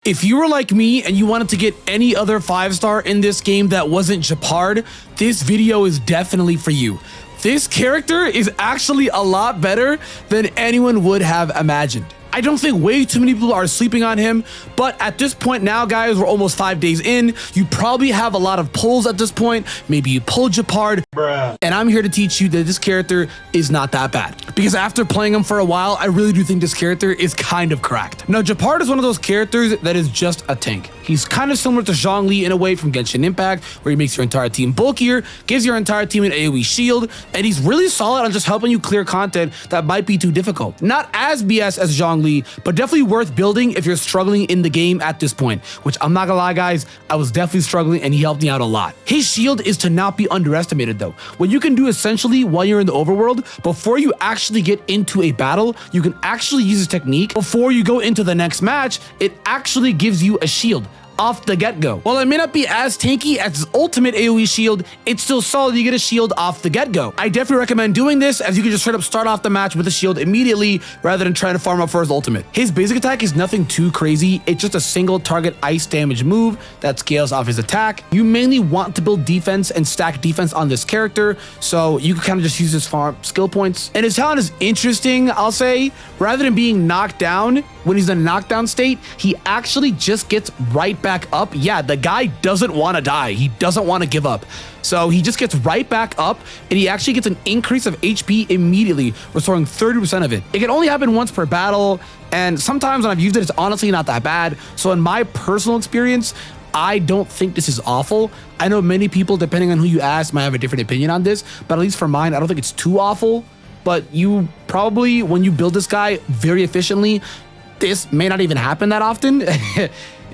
If you were like me and you wanted to get any other 5-star in this game that wasn't Gepard, this video is definitely for you. This character is actually a lot better than anyone would have imagined. I don't think way too many people are sleeping on him, but at this point now, guys, we're almost 5 days in. You probably have a lot of pulls at this point. Maybe you pull Gepard, and I'm here to teach you that this character is not that bad. Because after playing him for a while, I really do think this character is kind of cracked. Now, Gepard is one of those characters that is just a tank. He's kind of similar to Zhongli in a way from Genshin Impact, where he makes your entire team bulkier, gives your entire team an AoE shield, and he's really solid on just helping you clear content that might be too difficult. Not as BS as Zhongli, but definitely worth building if you're struggling in the game at this point, which I'm not gonna lie, guys, I was definitely struggling and he helped me out a lot. His shield is to not be underestimated though. What you can do essentially while you're in the overworld, before you actually get into a battle, you can actually use this technique before you go into the next match. It actually gives you a shield off the get-go. While it may not be as tanky as his ultimate AoE shield, it's still solid. You get a shield off the get-go. I definitely recommend doing this, as you can just straight up start off the match with a shield immediately rather than trying to farm up for his ultimate. His basic attack is nothing too crazy. It's just a single target ice damage move that scales off his attack. You mainly want to build defense and stack defense on this character, so you can kind of just use his farm skill points. And his talent is interesting, I'll say. Rather than being knocked down, when he's in a knockdown state, he actually just gets right back up. Yeah, the guy doesn't want to die. He doesn't want to give up. So he just gets right back up, and he actually gets an increase of HP immediately, restoring 30% of it. It can only happen once per battle, and sometimes when I've used it, it's honestly not that bad. So in my personal experience, I don't think this is awful. I know many people, depending on who you ask, might have a different opinion on this, but at least for mine, I don't think it's too awful. But you probably, when you build this guy very efficiently, this may not even happen that often.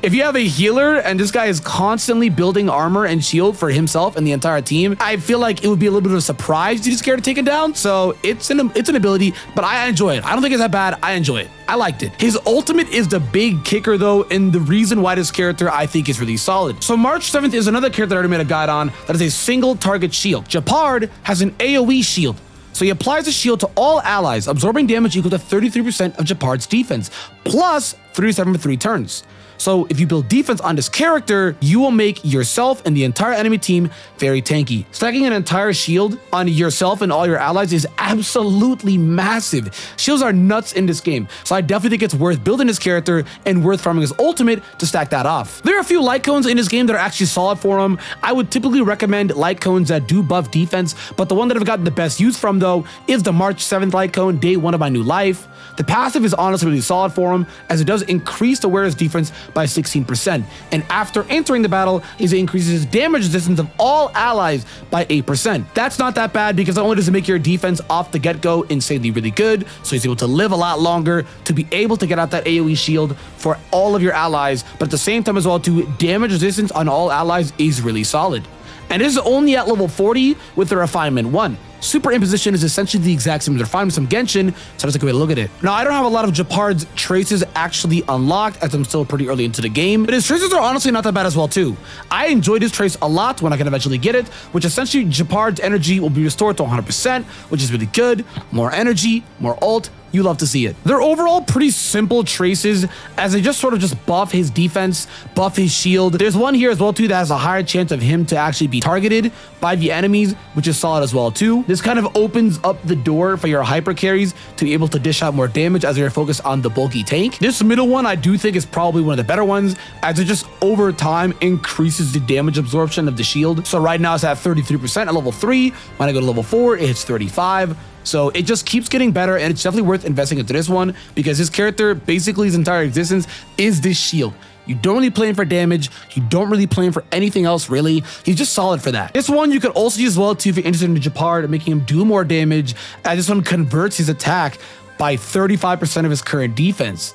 If you have a healer and this guy is constantly building armor and shield for himself and the entire team, I feel like it would be a little bit of a surprise to just get taken down. So it's an ability, but I enjoy it. I don't think it's that bad. I enjoy it. I liked it. His ultimate is the big kicker though, and the reason why this character I think is really solid. So March 7th is another character that I already made a guide on that is a single target shield. Gepard has an AoE shield. So he applies a shield to all allies, absorbing damage equal to 33% of Gepard's defense, plus 37 for 3 turns. So if you build defense on this character, you will make yourself and the entire enemy team very tanky. Stacking an entire shield on yourself and all your allies is absolutely massive. Shields are nuts in this game, so I definitely think it's worth building this character and worth farming his ultimate to stack that off. There are a few light cones in this game that are actually solid for him. I would typically recommend light cones that do buff defense, but the one that I've gotten the best use from though is the March 7th light cone, day 1 of my new life. The passive is honestly really solid for him, as it does increase the wearer's defense by 16%. And after entering the battle, it increases his damage resistance of all allies by 8%. That's not that bad, because not only does it make your defense off the get-go insanely really good, so he's able to live a lot longer, to be able to get out that AoE shield for all of your allies, but at the same time as well, too, damage resistance on all allies is really solid. And this is only at level 40 with the Refinement 1. Super Imposition is essentially the exact same as Refinement from Genshin, so that's a good way to look at it. Now, I don't have a lot of Gepard's traces actually unlocked, as I'm still pretty early into the game, but his traces are honestly not that bad as well too. I enjoyed his trace a lot when I can eventually get it, which essentially Gepard's energy will be restored to 100%, which is really good. More energy, more ult. You love to see it. They're overall pretty simple traces, as they just sort of just buff his defense, buff his shield. There's one here as well too that has a higher chance of him to actually be targeted by the enemies, which is solid as well too. This kind of opens up the door for your hyper carries to be able to dish out more damage as they're focused on the bulky tank. This middle one I do think is probably one of the better ones, as it just over time increases the damage absorption of the shield. So right now it's at 33% at level 3. When I go to level 4, it hits 35. So it just keeps getting better, and it's definitely worth investing into this one, because his character, basically his entire existence, is this shield. You don't really play him for damage. You don't really play him for anything else, really. He's just solid for that. This one you could also use as well too if you're interested in Gepard and making him do more damage, as this one converts his attack by 35% of his current defense.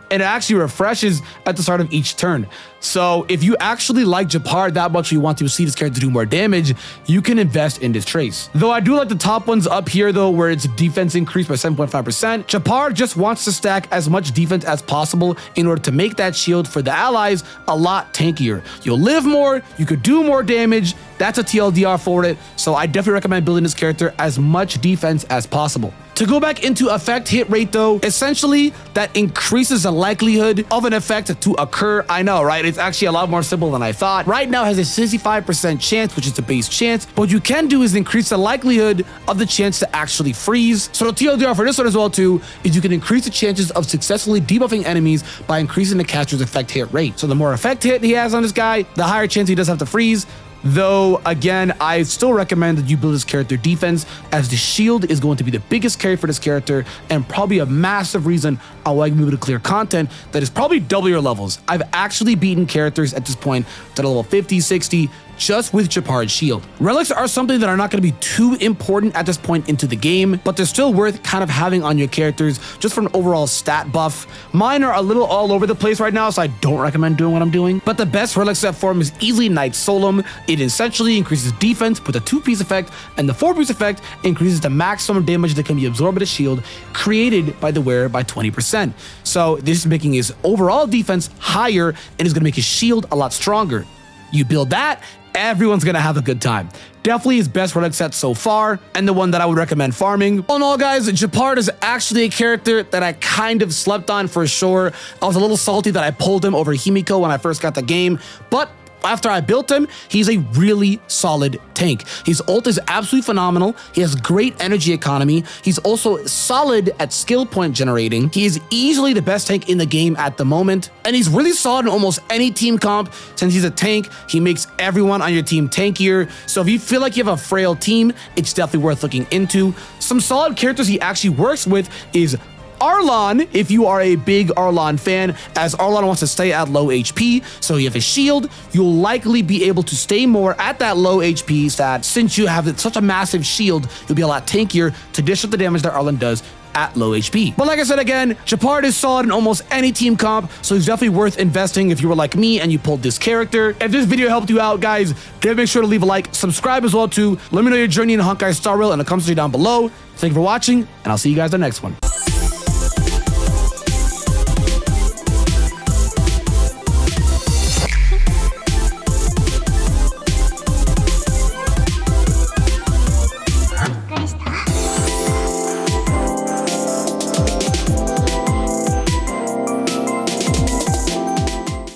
And it actually refreshes at the start of each turn. So if you actually like Gepard that much, or you want to see this character do more damage, you can invest in this trace. Though I do like the top ones up here though, where its defense increased by 7.5%. Gepard just wants to stack as much defense as possible in order to make that shield for the allies a lot tankier. You'll live more, you could do more damage. That's a TLDR for it. So I definitely recommend building this character as much defense as possible. To go back into effect hit rate though, essentially that increases the likelihood of an effect to occur. I know, right? It's actually a lot more simple than I thought. Right now it has a 65% chance, which is the base chance. But what you can do is increase the likelihood of the chance to actually freeze. So the TLDR for this one as well too is you can increase the chances of successfully debuffing enemies by increasing the caster's effect hit rate. So the more effect hit he has on this guy, the higher chance he does have to freeze. Though, again, I still recommend that you build this character defense, as the shield is going to be the biggest carry for this character and probably a massive reason on why you can be able to clear content that is probably double your levels. I've actually beaten characters at this point that are level 50, 60, just with Gepard's shield. Relics are something that are not going to be too important at this point into the game, but they're still worth kind of having on your characters just for an overall stat buff. Mine are a little all over the place right now, so I don't recommend doing what I'm doing. But the best relic set form is easily Knight Solum. It essentially increases defense with a 2-piece effect, and the 4-piece effect increases the maximum damage that can be absorbed by the shield created by the wearer by 20%. So this is making his overall defense higher and is going to make his shield a lot stronger. You build that, everyone's gonna have a good time. Definitely his best relic set so far, and the one that I would recommend farming. All in all, guys, Gepard is actually a character that I kind of slept on for sure. I was a little salty that I pulled him over Himiko when I first got the game, but after I built him, he's a really solid tank. His ult is absolutely phenomenal. He has great energy economy. He's also solid at skill point generating. He is easily the best tank in the game at the moment. And he's really solid in almost any team comp. Since he's a tank, he makes everyone on your team tankier. So if you feel like you have a frail team, it's definitely worth looking into. Some solid characters he actually works with is Arlon, if you are a big Arlon fan, as Arlon wants to stay at low HP, so you have a shield, you'll likely be able to stay more at that low HP stat. Since you have such a massive shield, you'll be a lot tankier to dish up the damage that Arlon does at low HP. But like I said again, Gepard is solid in almost any team comp, so he's definitely worth investing if you were like me and you pulled this character. If this video helped you out, guys, definitely make sure to leave a like, subscribe as well too. Let me know your journey in Honkai Star Rail in the comments down below. Thank you for watching, and I'll see you guys in the next one.